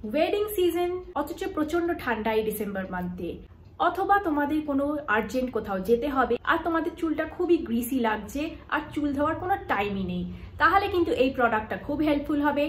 Wedding season অথচ প্রচন্ড ঠান্ডা এই ডিসেম্বর মান্থে, অথবা তোমাদের কোনো আর্জেন্ট কোথাও যেতে হবে আর তোমাদের চুলটা খুবই গ্রিসি লাগছে আর চুল ধোয়ার কোনো টাইমই নেই, তাহলে কিন্তু এই প্রোডাক্টটা খুব হেল্পফুল হবে।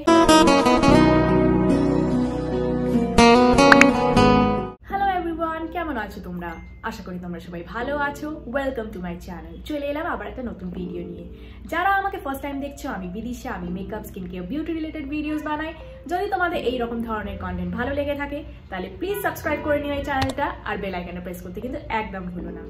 হ্যালো এভরিওয়ান, কেমন আছো তোমরা? আশা করি তোমরা সবাই ভালো আছো। Welcome to my channel. চলে এলাম আবার একটা নতুন ভিডিও নিয়ে। যারা আমাকে ফার্স্ট টাইম দেখছো, আমি বিদিশা, আমি makeup, skin care, beauty related videos বানাই। যদি তোমাদের এই রকম ধরনের কন্টেন্ট ভালো লেগে থাকে তাহলে প্লিজ সাবস্ক্রাইব করে নিও এই চ্যানেলটা, আর বেল আইকনে প্রেস করতে কিন্তু একদম ভুলো না।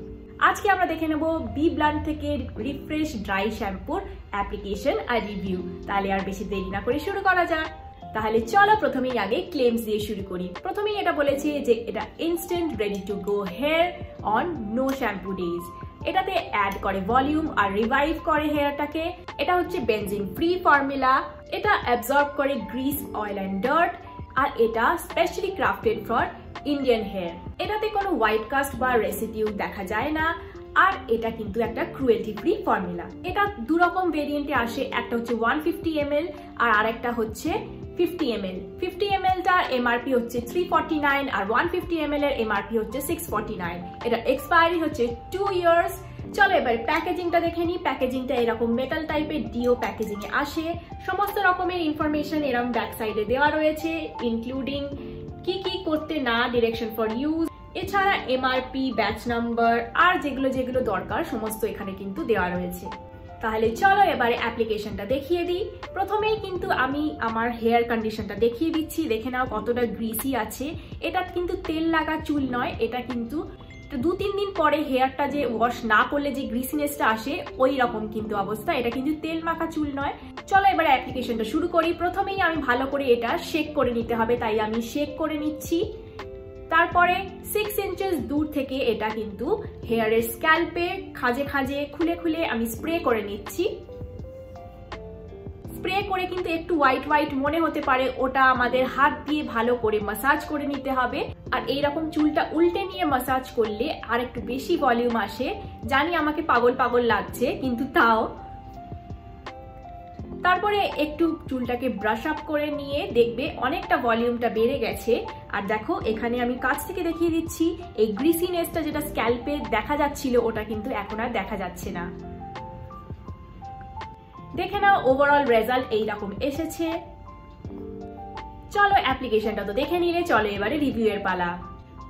আজকে আমরা দেখে নেব বি ব্লান্ট থেকে রিফ্রেশ ড্রাই শ্যাম্পুর অ্যাপ্লিকেশন আর রিভিউ। তাহলে আর বেশি দেরি না করে শুরু করা যাক। তাহলে চলো প্রথমেই আগে ক্লেমস দিয়ে শুরু করি। প্রথমেই এটা বলেছে যে এটা instant ready to go hair on no shampoo days. এটাতে অ্যাড করে ভলিউম আর রিভাইভ করে হেয়ারটাকে। এটা হচ্ছে বেনজিন ফ্রি ফর্মুলা। এটা অ্যাবজর্ব করে গ্রিস, অয়েল অ্যান্ড ডার্ট, আর এটা specially crafted for Indian hair. এটাতে কোনো হোয়াইট কাস্ট বা রেসিডিউ দেখা যায় না, আর এটা কিন্তু একটা ক্রুয়েলটি ফ্রি ফর্মুলা। এটা দু রকম ভেরিয়েন্টে আসে, একটা হচ্ছে 150 ml আর আরেকটা হচ্ছে 50 ml। 50 ml টার এমআরপি হচ্ছে 349 আর 150 ml এর এমআরপি হচ্ছে 649। এটা এক্সপায়ারি হচ্ছে 2 ইয়ার্স। চলো এবার প্যাকেজিংটা দেখে নিই। প্যাকেজিংটা এরকম মেটাল টাইপের ডিও প্যাকেজিং এ আসে। সমস্ত রকমের ইনফরমেশন এরকম ব্যাক সাইডে দেওয়া রয়েছে, ইনক্লুডিং কি কি করতে না, ডিরেকশন ফর ইউজ, এছাড়া এমআরপি, ব্যাচ নাম্বার আর যেগুলো যেগুলো দরকার সমস্ত এখানে কিন্তু দেওয়া রয়েছে। তাহলে চলো এবারে অ্যাপ্লিকেশনটা দেখিয়ে দিই। প্রথমেই কিন্তু আমি আমার হেয়ার কন্ডিশনটা দেখিয়ে দিচ্ছি, দেখে নাও কতটা গ্রিসি আছে। এটা কিন্তু তেল লাগা চুল নয়, এটা কিন্তু 2-3 দিন পরে হেয়ারটা যে ওয়াশ না করলে যে গ্রিসিনেসটা আসে ওই রকম কিন্তু অবস্থা। এটা কিন্তু তেল মাখা চুল নয়। চলো এবারে অ্যাপ্লিকেশনটা শুরু করি। প্রথমেই আমি ভালো করে এটা শেক করে নিতে হবে, তাই আমি শেক করে নিচ্ছি। তারপরে 6 ইঞ্চেস দূর থেকে এটা কিন্তু হেয়ারের স্ক্যাল্পে খাজে খাজে খুলে খুলে আমি স্প্রে করে নিচ্ছি। স্প্রে করে কিন্তু একটু হোয়াইট হোয়াইট মনে হতে পারে, ওটা আমাদের হাত দিয়ে ভালো করে মাসাজ করে নিতে হবে। আর এইরকম চুলটা উল্টে নিয়ে মাসাজ করলে আর একটু বেশি ভলিউম আসে। জানি আমাকে পাগল পাগল লাগছে, কিন্তু তাও। তারপরে একটু চুলটাকে ব্রাশ আপ করে নিয়ে দেখবে অনেকটা ভলিউমটা বেড়ে গেছে। আর দেখো এখানে আমি কাছ থেকে দেখিয়ে দিচ্ছি, এই গ্রিসিনেসটা যেটা স্ক্যাল্পে দেখা যাচ্ছিল ওটা কিন্তু এখন আর দেখা যাচ্ছে না। দেখে নাও ওভারঅল রেজাল্ট এইরকম এসেছে। চলো অ্যাপ্লিকেশনটা তো দেখে নিলে, চলো এবারে রিভিউ এর পালা।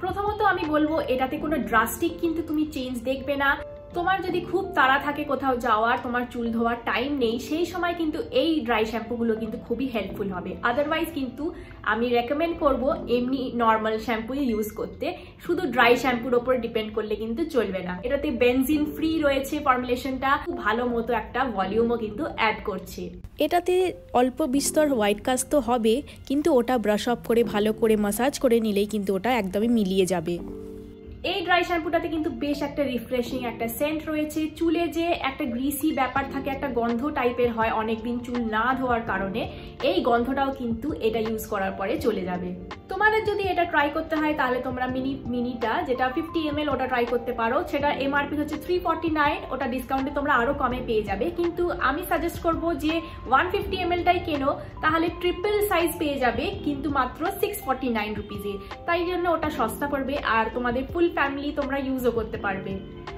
প্রথমত আমি বলবো এটাতে কোনো ড্রাস্টিক কিন্তু তুমি চেঞ্জ দেখবে না। তোমার যদি খুব তাড়া থাকে কোথাও যাওয়ার, তোমার চুল ধোয়ার টাইম নেই, সেই সময় কিন্তু এই ড্রাই শ্যাম্পুগুলো কিন্তু খুবই হেল্পফুল হবে। আদারওয়াইজ কিন্তু আমি রেকমেন্ড করব এমনি নর্মাল শ্যাম্পু ইউজ করতে। শুধু ড্রাই শ্যাম্পুর ওপর ডিপেন্ড করলে কিন্তু চলবে না। এটাতে বেনজিন ফ্রি রয়েছে ফর্মুলেশনটা, খুব ভালো মতো একটা ভলিউমও কিন্তু অ্যাড করছে। এটাতে অল্প বিস্তর হোয়াইট কাস্ট তো হবে, কিন্তু ওটা ব্রাশ অফ করে ভালো করে মাসাজ করে নিলেই কিন্তু ওটা একদমই মিলিয়ে যাবে। এই ড্রাই শ্যাম্পুটাতে কিন্তু বেশ একটা রিফ্রেশিং একটা সেন্ট রয়েছে। চুলে যে একটা গ্রিসি ব্যাপার থাকে, একটা গন্ধ টাইপের হয় অনেকদিন চুল না ধোয়ার কারণে, এই গন্ধটাও কিন্তু এটা ইউজ করার পরে চলে যাবে। তোমাদের যদি এটা ট্রাই করতে হয় তাহলে তোমরা মিনিটা যেটা 50 ml ওটা ট্রাই করতে পারো। সেটা এমআরপি হচ্ছে 349, ওটা ডিসকাউন্টে তোমরা আরো কমে পেয়ে যাবে। কিন্তু আমি সাজেস্ট করব যে 150 ml টাই কেনো, তাহলে ট্রিপল সাইজ পেয়ে যাবে কিন্তু মাত্র 649 রুপিজে। তাই জন্য ওটা সস্তা পড়বে আর তোমাদের ফুল ফ্যামিলি তোমরা ইউজও করতে পারবে।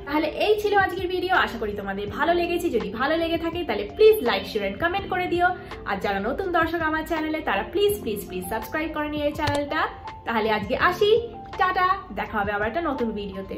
তাহলে এই ছিল আজকের ভিডিও। আশা করি তোমাদের ভালো লেগেছে। যদি ভালো লেগে থাকে তাহলে please like, share and comment করে দিও। আর যারা নতুন দর্শক আমার চ্যানেলে, তারা প্লিজ প্লিজ প্লিজ সাবস্ক্রাইব করে নিও এই চ্যানেলটা। তাহলে আজকে আসি, টাটা, দেখা হবে আবার একটা নতুন ভিডিওতে।